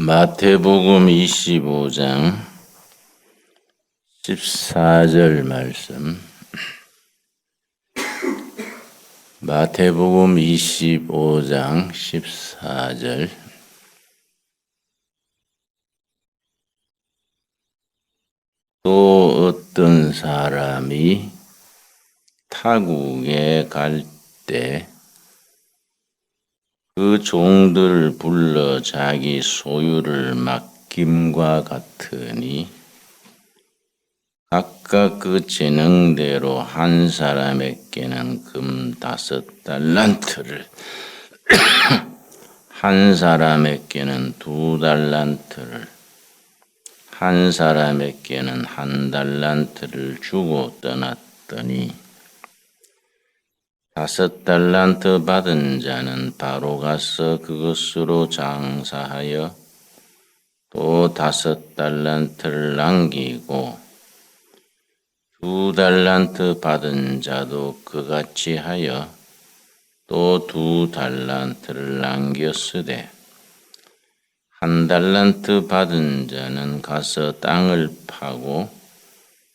마태복음 25장 14절 말씀. 마태복음 25장 14절. 또 어떤 사람이 타국에 갈 때 그 종들을 불러 자기 소유를 맡김과 같으니 각각 그 재능대로 한 사람에게는 금 5달란트를 한 사람에게는 2달란트를 한 사람에게는 1달란트를 주고 떠났더니 5달란트 받은 자는 바로 가서 그것으로 장사하여 또 5달란트를 남기고 2달란트 받은 자도 그같이 하여 또 2달란트를 남겼으되 1달란트 받은 자는 가서 땅을 파고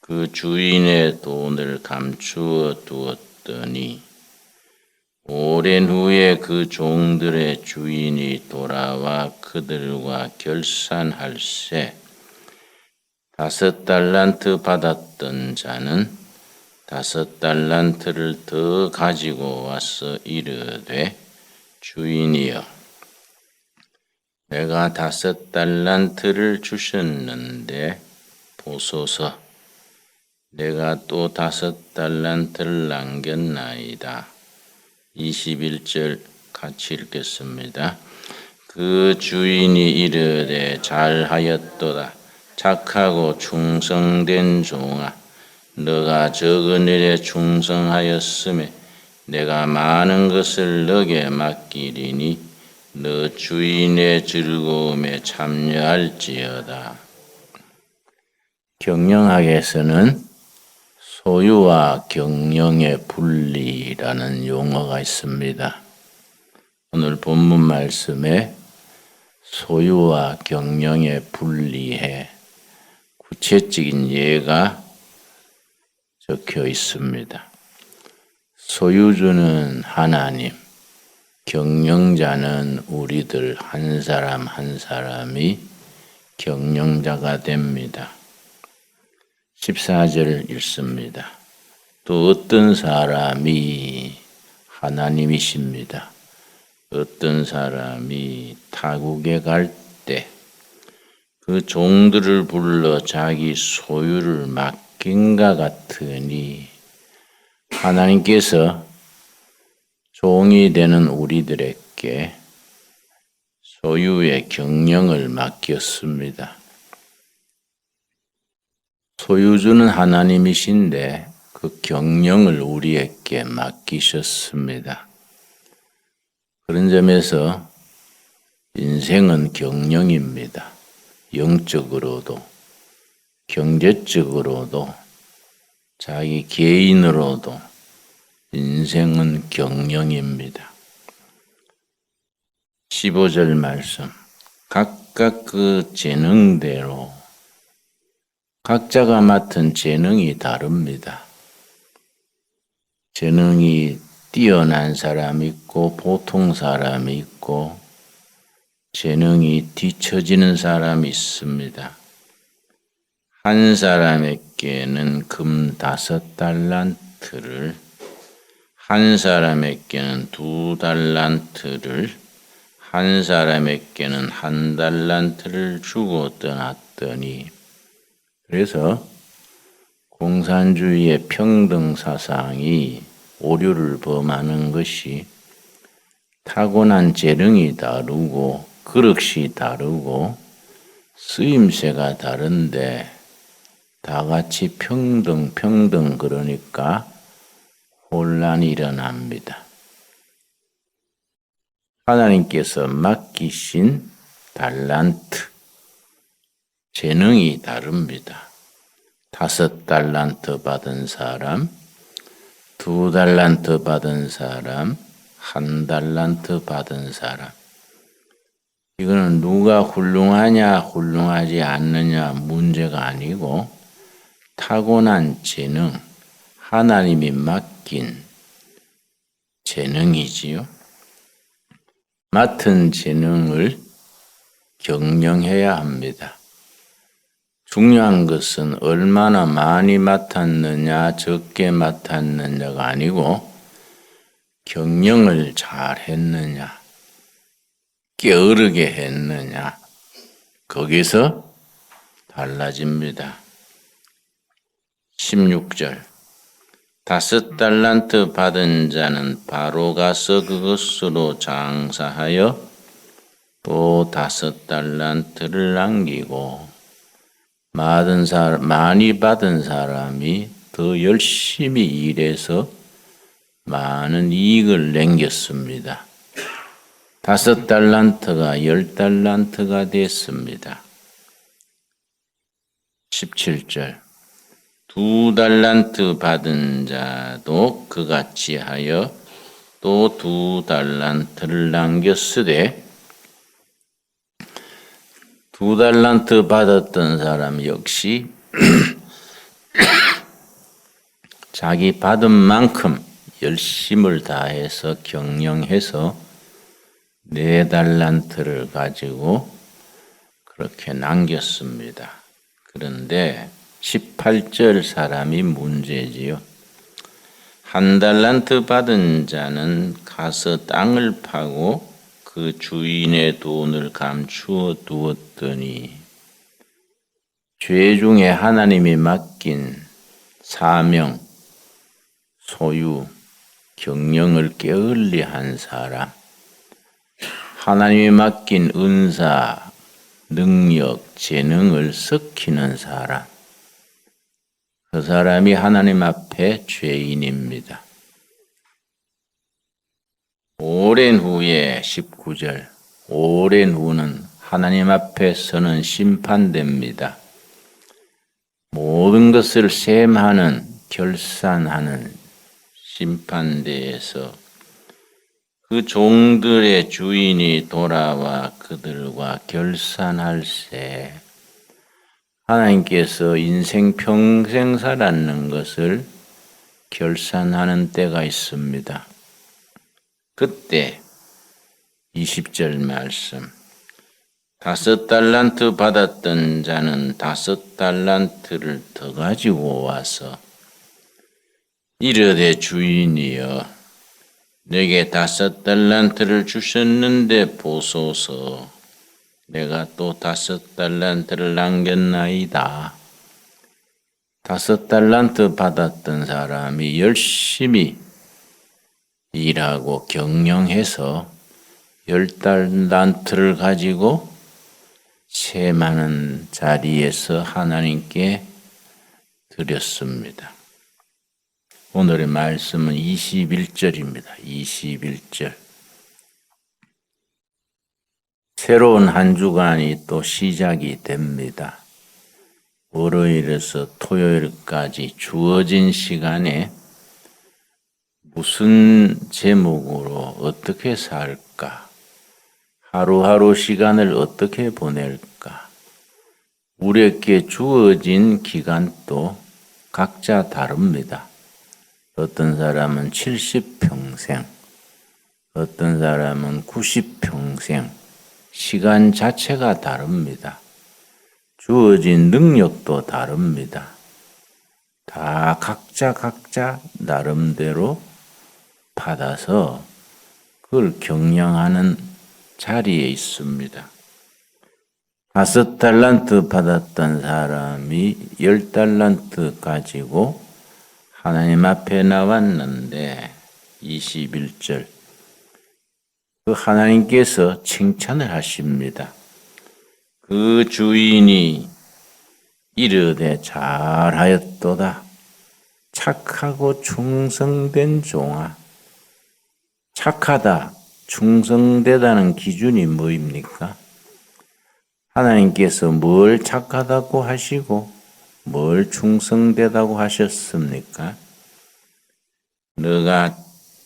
그 주인의 돈을 감추어 두었더니 오랜 후에 그 종들의 주인이 돌아와 그들과 결산할세 5달란트 받았던 자는 5달란트를 더 가지고 와서 이르되 주인이여 내가 5달란트를 주셨는데 보소서 내가 또 5달란트를 남겼나이다. 21절 같이 읽겠습니다. 그 주인이 이르되 잘하였도다. 착하고 충성된 종아 너가 적은 일에 충성하였으며 내가 많은 것을 너게 맡기리니 너 주인의 즐거움에 참여할지어다. 경영학에서는 소유와 경영의 분리라는 용어가 있습니다. 오늘 본문 말씀에 소유와 경영의 분리에 구체적인 예가 적혀 있습니다. 소유주는 하나님, 경영자는 우리들 한 사람 한 사람이 경영자가 됩니다. 14절 읽습니다. 또 어떤 사람이 하나님이십니다. 어떤 사람이 타국에 갈 때 그 종들을 불러 자기 소유를 맡긴과 같으니 하나님께서 종이 되는 우리들에게 소유의 경영을 맡겼습니다. 소유주는 하나님이신데 그 경영을 우리에게 맡기셨습니다. 그런 점에서 인생은 경영입니다. 영적으로도 경제적으로도 자기 개인으로도 인생은 경영입니다. 15절 말씀 각각 그 재능대로 각자가 맡은 재능이 다릅니다. 재능이 뛰어난 사람이 있고 보통 사람이 있고 재능이 뒤처지는 사람이 있습니다. 한 사람에게는 금 5달란트를 한 사람에게는 2달란트를 한 사람에게는 1달란트를 주고 떠났더니 그래서 공산주의의 평등 사상이 오류를 범하는 것이 타고난 재능이 다르고 그릇이 다르고 쓰임새가 다른데 다 같이 평등 그러니까 혼란이 일어납니다. 하나님께서 맡기신 달란트 재능이 다릅니다. 5달란트 받은 사람, 2달란트 받은 사람, 1달란트 받은 사람. 이거는 이거는 누가 훌륭하냐 훌륭하지 않느냐 문제가 아니고 타고난 재능, 하나님이 맡긴 재능이지요. 맡은 재능을 경영해야 합니다. 중요한 것은 얼마나 많이 맡았느냐 적게 맡았느냐가 아니고 경영을 잘 했느냐 게으르게 했느냐 거기서 달라집니다. 16절 5달란트 받은 자는 바로 가서 그것으로 장사하여 또 5달란트를 남기고 많이 받은 사람이 더 열심히 일해서 많은 이익을 남겼습니다. 5달란트가 10달란트가 됐습니다. 17절 2달란트 받은 자도 그같이 하여 또 2달란트를 남겼으되 2달란트 받았던 사람 역시 자기 받은 만큼 열심을 다해서 경영해서 4달란트를 가지고 그렇게 남겼습니다. 그런데 18절 사람이 문제지요. 1달란트 받은 자는 가서 땅을 파고 그 주인의 돈을 감추어 두었더니 죄 중에 하나님이 맡긴 사명, 소유, 경영을 게을리한 사람, 하나님이 맡긴 은사, 능력, 재능을 썩히는 사람, 그 사람이 하나님 앞에 죄인입니다. 오랜 후에 19절 오랜 후는 하나님 앞에 서는 심판됩니다. 모든 것을 셈하는 결산하는 심판대에서 그 종들의 주인이 돌아와 그들과 결산할세 하나님께서 인생 평생 살았는 것을 결산하는 때가 있습니다. 그때 20절 말씀 5달란트 받았던 자는 5달란트를 더 가지고 와서 이르되 주인이여 내게 5달란트를 주셨는데 보소서 내가 또 5달란트를 남겼나이다. 5달란트 받았던 사람이 열심히 일하고 경영해서 10달란트를 가지고 세많은 자리에서 하나님께 드렸습니다. 오늘의 말씀은 21절입니다. 21절. 새로운 한 주간이 또 시작이 됩니다. 월요일에서 토요일까지 주어진 시간에 무슨 제목으로 어떻게 살까? 하루하루 시간을 어떻게 보낼까? 우리에게 주어진 기간도 각자 다릅니다. 어떤 사람은 70평생, 어떤 사람은 90평생, 시간 자체가 다릅니다. 주어진 능력도 다릅니다. 다 각자 나름대로 받아서 그걸 경영하는 자리에 있습니다. 5달란트 받았던 사람이 10달란트 가지고 하나님 앞에 나왔는데 21절 그 하나님께서 칭찬을 하십니다. 그 주인이 이르되 잘하였도다. 착하고 충성된 종아. 착하다, 충성되다는 기준이 뭐입니까? 하나님께서 뭘 착하다고 하시고 뭘 충성되다고 하셨습니까? 너가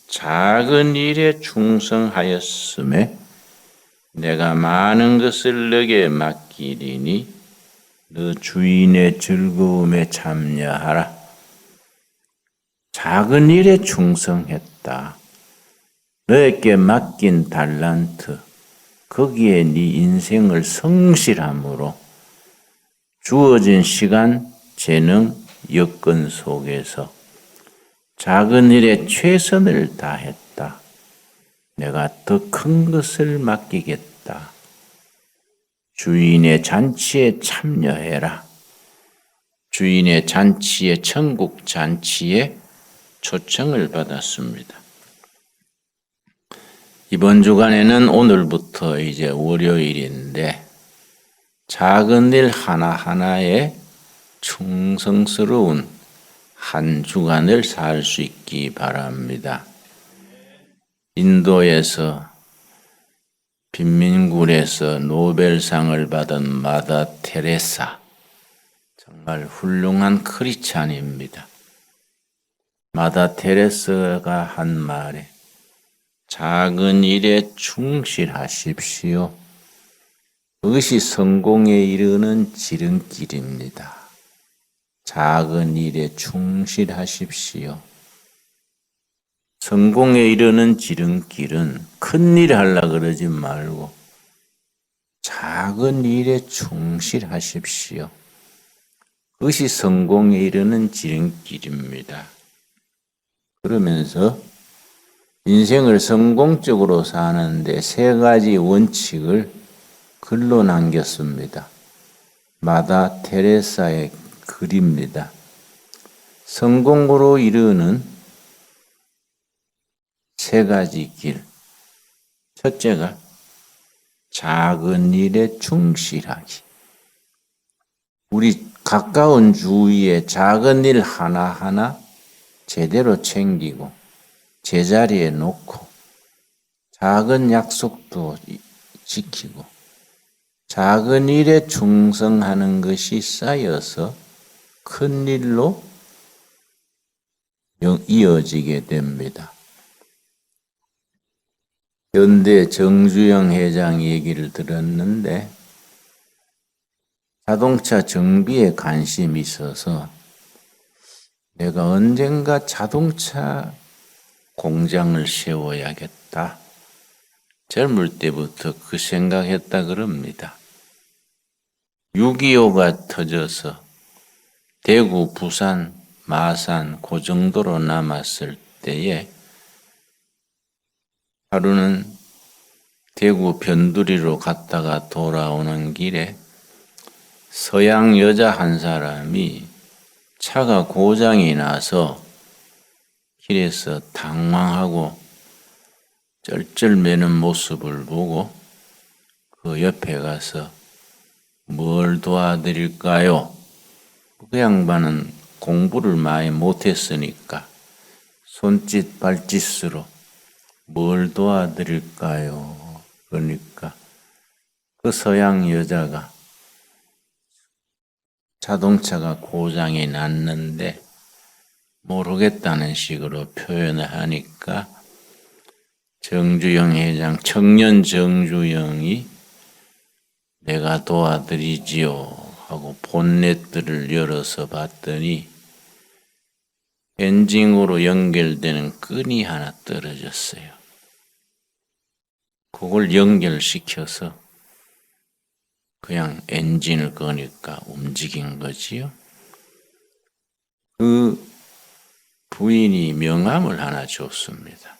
작은 일에 충성하였음에 내가 많은 것을 너에게 맡기리니 너 주인의 즐거움에 참여하라. 작은 일에 충성했다. 너에게 맡긴 달란트, 거기에 네 인생을 성실함으로 주어진 시간, 재능, 여건 속에서 작은 일에 최선을 다했다. 내가 더 큰 것을 맡기겠다. 주인의 잔치에 참여해라. 주인의 잔치에, 천국 잔치에 초청을 받았습니다. 이번 주간에는 오늘부터 이제 월요일인데 작은 일 하나하나에 충성스러운 한 주간을 살 수 있기 바랍니다. 인도에서 빈민굴에서 노벨상을 받은 마다 테레사, 정말 훌륭한 크리스찬입니다. 마다 테레사가 한 말에 작은 일에 충실하십시오. 그것이 성공에 이르는 지름길입니다. 작은 일에 충실하십시오. 성공에 이르는 지름길은 큰 일 하려고 그러지 말고 작은 일에 충실하십시오. 그것이 성공에 이르는 지름길입니다. 그러면서 인생을 성공적으로 사는데 세 가지 원칙을 글로 남겼습니다. 마다 테레사의 글입니다. 성공으로 이르는 세 가지 길. 첫째가 작은 일에 충실하기. 우리 가까운 주위에 작은 일 하나하나 제대로 챙기고 제자리에 놓고 작은 약속도 지키고 작은 일에 충성하는 것이 쌓여서 큰 일로 이어지게 됩니다. 현대 정주영 회장 얘기를 들었는데 자동차 정비에 관심이 있어서 내가 언젠가 자동차 공장을 세워야겠다. 젊을 때부터 그 생각했다 그럽니다. 6.25가 터져서 대구, 부산, 마산 그 정도로 남았을 때에 하루는 대구 변두리로 갔다가 돌아오는 길에 서양 여자 한 사람이 차가 고장이 나서 길에서 당황하고 쩔쩔매는 모습을 보고 그 옆에 가서 뭘 도와드릴까요? 그 양반은 공부를 많이 못했으니까 손짓 발짓으로 뭘 도와드릴까요? 그러니까 그 서양 여자가 자동차가 고장이 났는데 모르겠다는 식으로 표현을 하니까 정주영 회장, 청년 정주영이 내가 도와드리지요 하고 본넷들을 열어서 봤더니 엔진으로 연결되는 끈이 하나 떨어졌어요. 그걸 연결시켜서 그냥 엔진을 끄니까 움직인 거지요. 그 부인이 명함을 하나 줬습니다.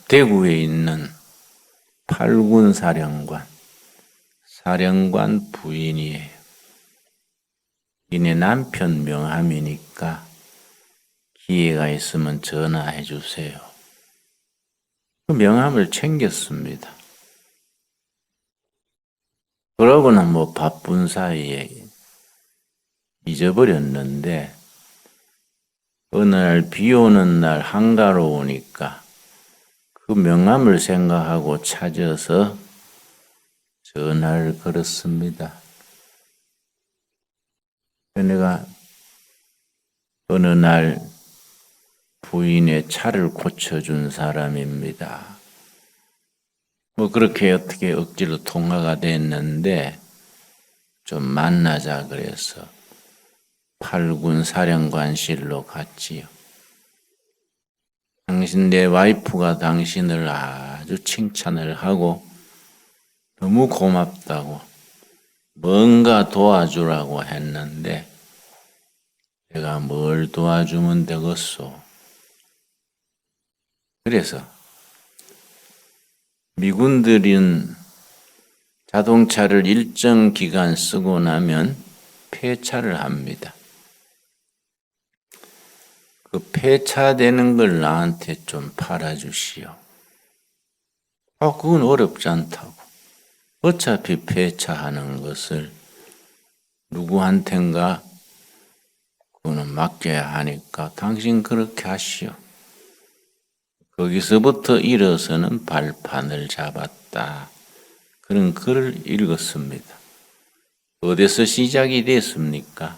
대구에 있는 8군 사령관 부인이에요. 이네 남편 명함이니까 기회가 있으면 전화해 주세요. 그 명함을 챙겼습니다. 그러고는 뭐 바쁜 사이에 잊어버렸는데 어느 날 비 오는 날 한가로우니까 그 명함을 생각하고 찾아서 전화를 걸었습니다. 내가 어느 날 부인의 차를 고쳐준 사람입니다. 뭐 그렇게 어떻게 억지로 통화가 됐는데 좀 만나자 그래서 8군 사령관실로 갔지요. 당신 내 와이프가 당신을 아주 칭찬을 하고 너무 고맙다고 뭔가 도와주라고 했는데 내가 뭘 도와주면 되겠소. 그래서 미군들은 자동차를 일정 기간 쓰고 나면 폐차를 합니다. 그 폐차되는 걸 나한테 좀 팔아주시오. 그건 어렵지 않다고. 어차피 폐차하는 것을 누구한텐가 그거는 맡겨야 하니까 당신 그렇게 하시오. 거기서부터 일어서는 발판을 잡았다. 그런 글을 읽었습니다. 어디서 시작이 됐습니까?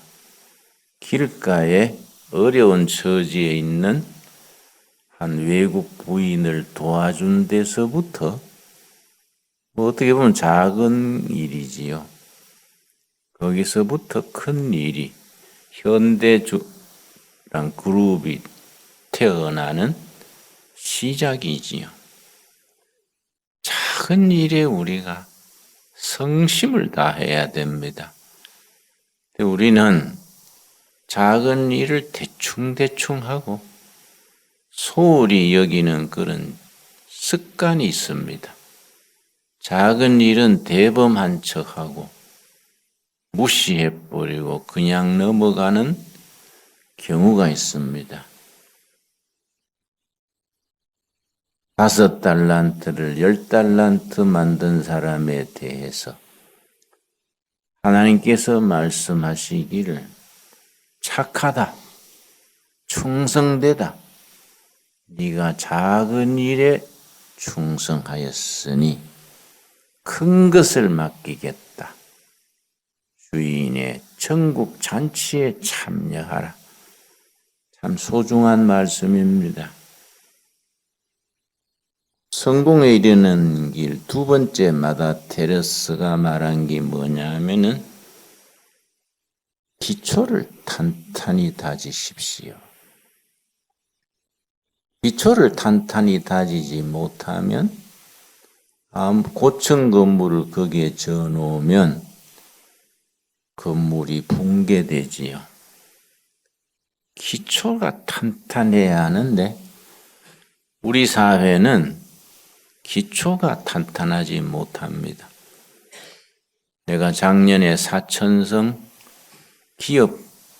길가에 어려운 처지에 있는 한 외국 부인을 도와준 데서부터 뭐 어떻게 보면 작은 일이지요. 거기서부터 큰 일이 현대주랑 그룹이 태어나는 시작이지요. 작은 일에 우리가 성심을 다해야 됩니다. 우리는 작은 일을 대충대충 하고 소홀히 여기는 그런 습관이 있습니다. 작은 일은 대범한 척하고 무시해버리고 그냥 넘어가는 경우가 있습니다. 5달란트를 10달란트 만든 사람에 대해서 하나님께서 말씀하시기를 착하다, 충성되다, 네가 작은 일에 충성하였으니 큰 것을 맡기겠다. 주인의 천국 잔치에 참여하라. 참 소중한 말씀입니다. 성공에 이르는 길 두 번째 마다 테레스가 말한 게 뭐냐 하면은 기초를 탄탄히 다지십시오. 기초를 탄탄히 다지지 못하면 고층 건물을 거기에 지어놓으면 건물이 붕괴되지요. 기초가 탄탄해야 하는데 우리 사회는 기초가 탄탄하지 못합니다. 내가 작년에 사천성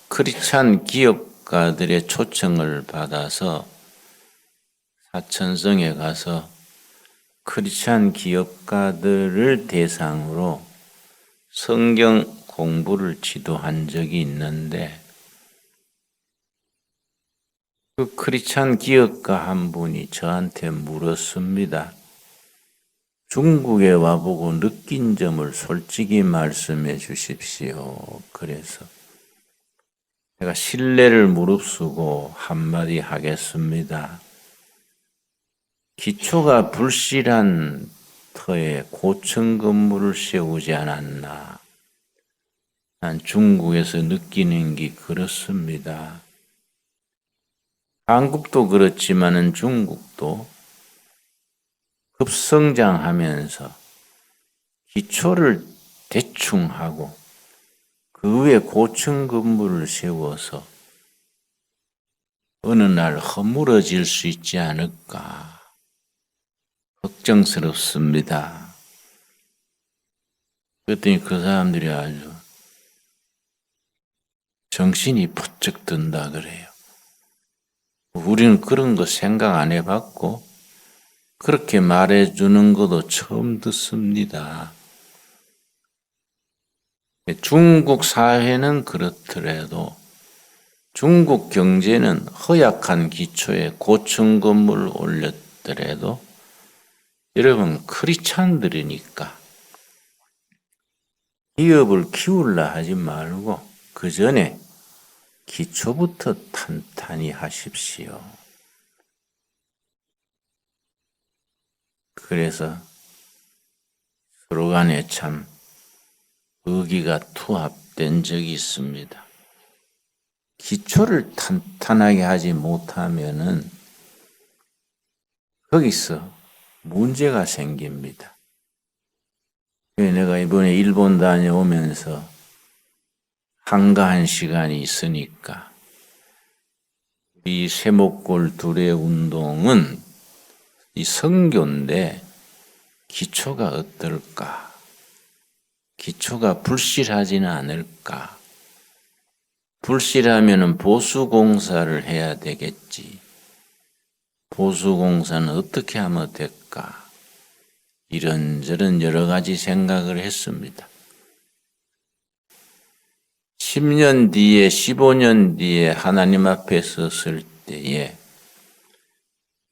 크리스찬 기업가들의 초청을 받아서 사천성에 가서 크리스찬 기업가들을 대상으로 성경 공부를 지도한 적이 있는데 그 크리스찬 기업가 한 분이 저한테 물었습니다. 중국에 와보고 느낀 점을 솔직히 말씀해 주십시오. 그래서 제가 신뢰를 무릅쓰고 한마디 하겠습니다. 기초가 불실한 터에 고층 건물을 세우지 않았나. 난 중국에서 느끼는 게 그렇습니다. 한국도 그렇지만은 중국도 급성장하면서 기초를 대충 하고 그 위에 고층 건물을 세워서 어느 날 허물어질 수 있지 않을까 걱정스럽습니다. 그랬더니 그 사람들이 아주 정신이 번쩍 든다 그래요. 우리는 그런 거 생각 안 해봤고 그렇게 말해주는 것도 처음 듣습니다. 중국 사회는 그렇더라도 중국 경제는 허약한 기초에 고층 건물을 올렸더라도 여러분 크리스찬들이니까 기업을 키우려 하지 말고 그 전에 기초부터 탄탄히 하십시오. 그래서 서로 간에 참 의기가 투합된 적이 있습니다. 기초를 탄탄하게 하지 못하면은 거기서 문제가 생깁니다. 내가 이번에 일본 다녀오면서 한가한 시간이 있으니까 이 세목골 둘의 운동은 이 성교인데 기초가 어떨까? 기초가 불실하지는 않을까? 불실하면은 보수공사를 해야 되겠지. 보수공사는 어떻게 하면 될까? 이런저런 여러 가지 생각을 했습니다. 10년 뒤에, 15년 뒤에 하나님 앞에 섰을 때에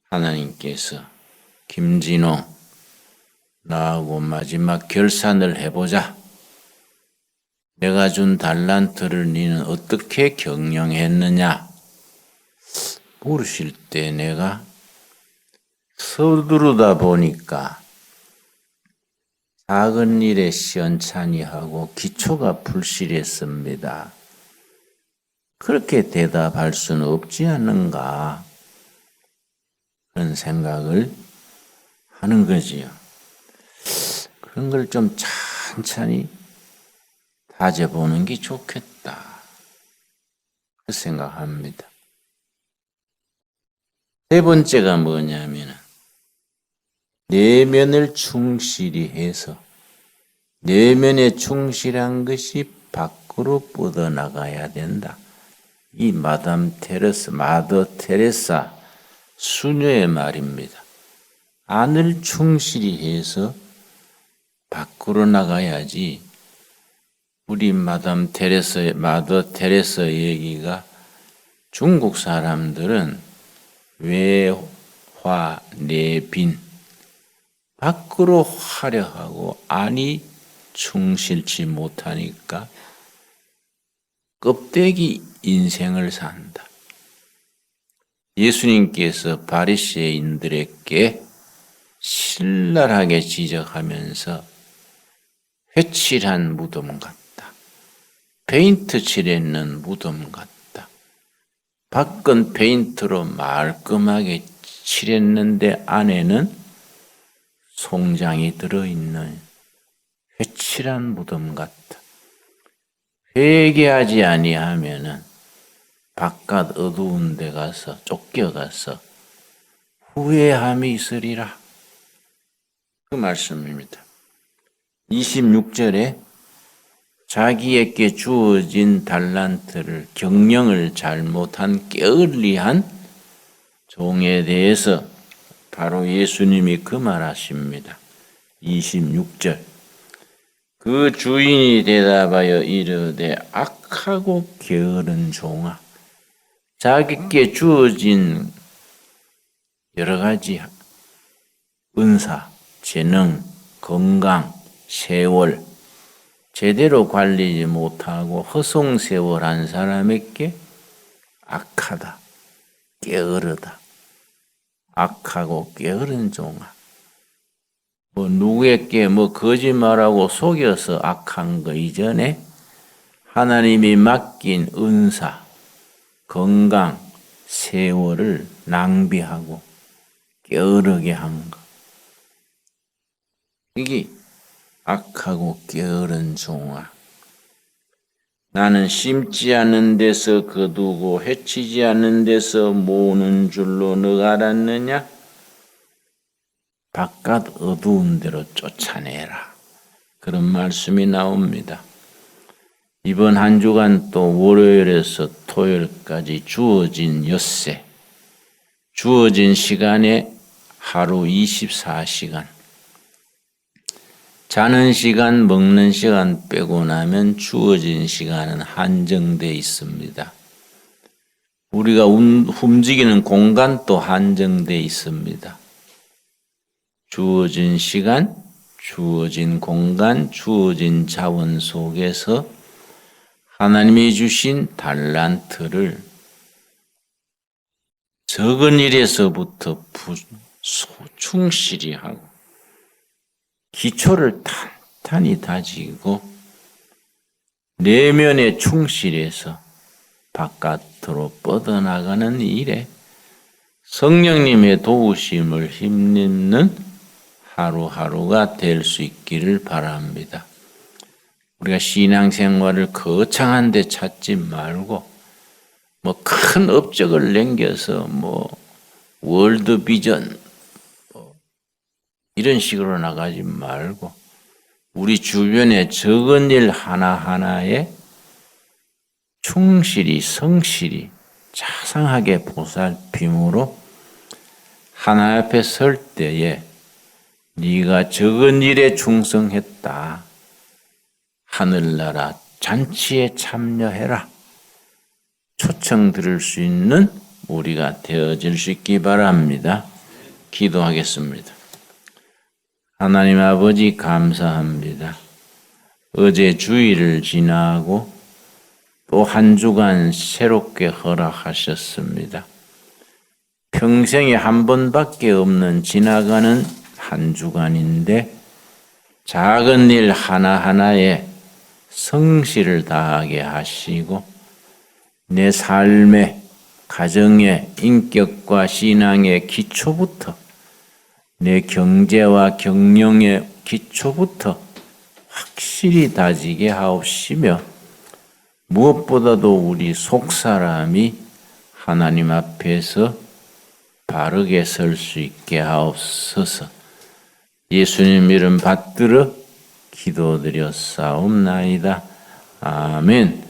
하나님께서 김진호, 나하고 마지막 결산을 해보자. 내가 준 달란트를 너는 어떻게 경영했느냐? 물으실 때 내가 서두르다 보니까 작은 일에 시원찮이 하고 기초가 불실했습니다. 그렇게 대답할 수는 없지 않는가 그런 생각을 하는 거지요. 그런 걸 좀 천천히 다져보는 게 좋겠다 그 생각합니다. 세 번째가 뭐냐면 내면을 충실히 해서 내면에 충실한 것이 밖으로 뻗어나가야 된다. 이 마담 테레사, 마더 테레사 수녀의 말입니다. 안을 충실히 해서 밖으로 나가야지. 우리 마담 테레사, 마더 테레사 얘기가 중국 사람들은 외화 내빈 밖으로 화려하고 안이 충실치 못하니까 껍데기 인생을 산다. 예수님께서 바리새인들에게 신랄하게 지적하면서 회칠한 무덤 같다. 페인트 칠했는 무덤 같다. 밖은 페인트로 말끔하게 칠했는데 안에는 송장이 들어있는 회칠한 무덤 같다. 회개하지 아니하면은 바깥 어두운 데 가서 쫓겨가서 후회함이 있으리라. 그 말씀입니다. 26절에 자기에게 주어진 달란트를 경영을 잘못한 게을리한 종에 대해서 바로 예수님이 그 말하십니다. 26절 그 주인이 대답하여 이르되 악하고 게으른 종아 자기께 주어진 여러 가지 은사, 재능, 건강, 세월 제대로 관리지 못하고 허송세월한 사람에게 악하다, 게으르다, 악하고 게으른 종아. 누구에게 거짓말하고 속여서 악한 거 이전에 하나님이 맡긴 은사, 건강, 세월을 낭비하고 게으르게 한 것. 이게 악하고 게으른 종아. 나는 심지 않은 데서 거두고 해치지 않는 데서 모으는 줄로 너가 알았느냐? 바깥 어두운 데로 쫓아내라. 그런 말씀이 나옵니다. 이번 한 주간 또 월요일에서 토요일까지 주어진 엿새, 주어진 시간에 하루 24시간, 자는 시간, 먹는 시간 빼고 나면 주어진 시간은 한정되어 있습니다. 우리가 움직이는 공간도 한정되어 있습니다. 주어진 시간, 주어진 공간, 주어진 자원 속에서 하나님이 주신 달란트를 적은 일에서부터 충실히 하고 기초를 탄탄히 다지고 내면에 충실해서 바깥으로 뻗어나가는 일에 성령님의 도우심을 힘입는 하루하루가 될 수 있기를 바랍니다. 우리가 신앙생활을 거창한 데 찾지 말고 큰 업적을 남겨서 월드비전 이런 식으로 나가지 말고 우리 주변의 적은 일 하나하나에 충실히 성실히 자상하게 보살핌으로 하나님 앞에 설 때에 네가 적은 일에 충성했다. 하늘나라 잔치에 참여해라. 초청 들을 수 있는 우리가 되어질 수 있기 바랍니다. 기도하겠습니다. 하나님 아버지 감사합니다. 어제 주일을 지나고 또 한 주간 새롭게 허락하셨습니다. 평생에 한 번밖에 없는 지나가는 한 주간인데 작은 일 하나하나에 성실을 다하게 하시고 내 삶의 가정의 인격과 신앙의 기초부터 내 경제와 경영의 기초부터 확실히 다지게 하옵시며 무엇보다도 우리 속사람이 하나님 앞에서 바르게 설 수 있게 하옵소서. 예수님 이름 받들어 기도드렸사옵나이다. 아멘.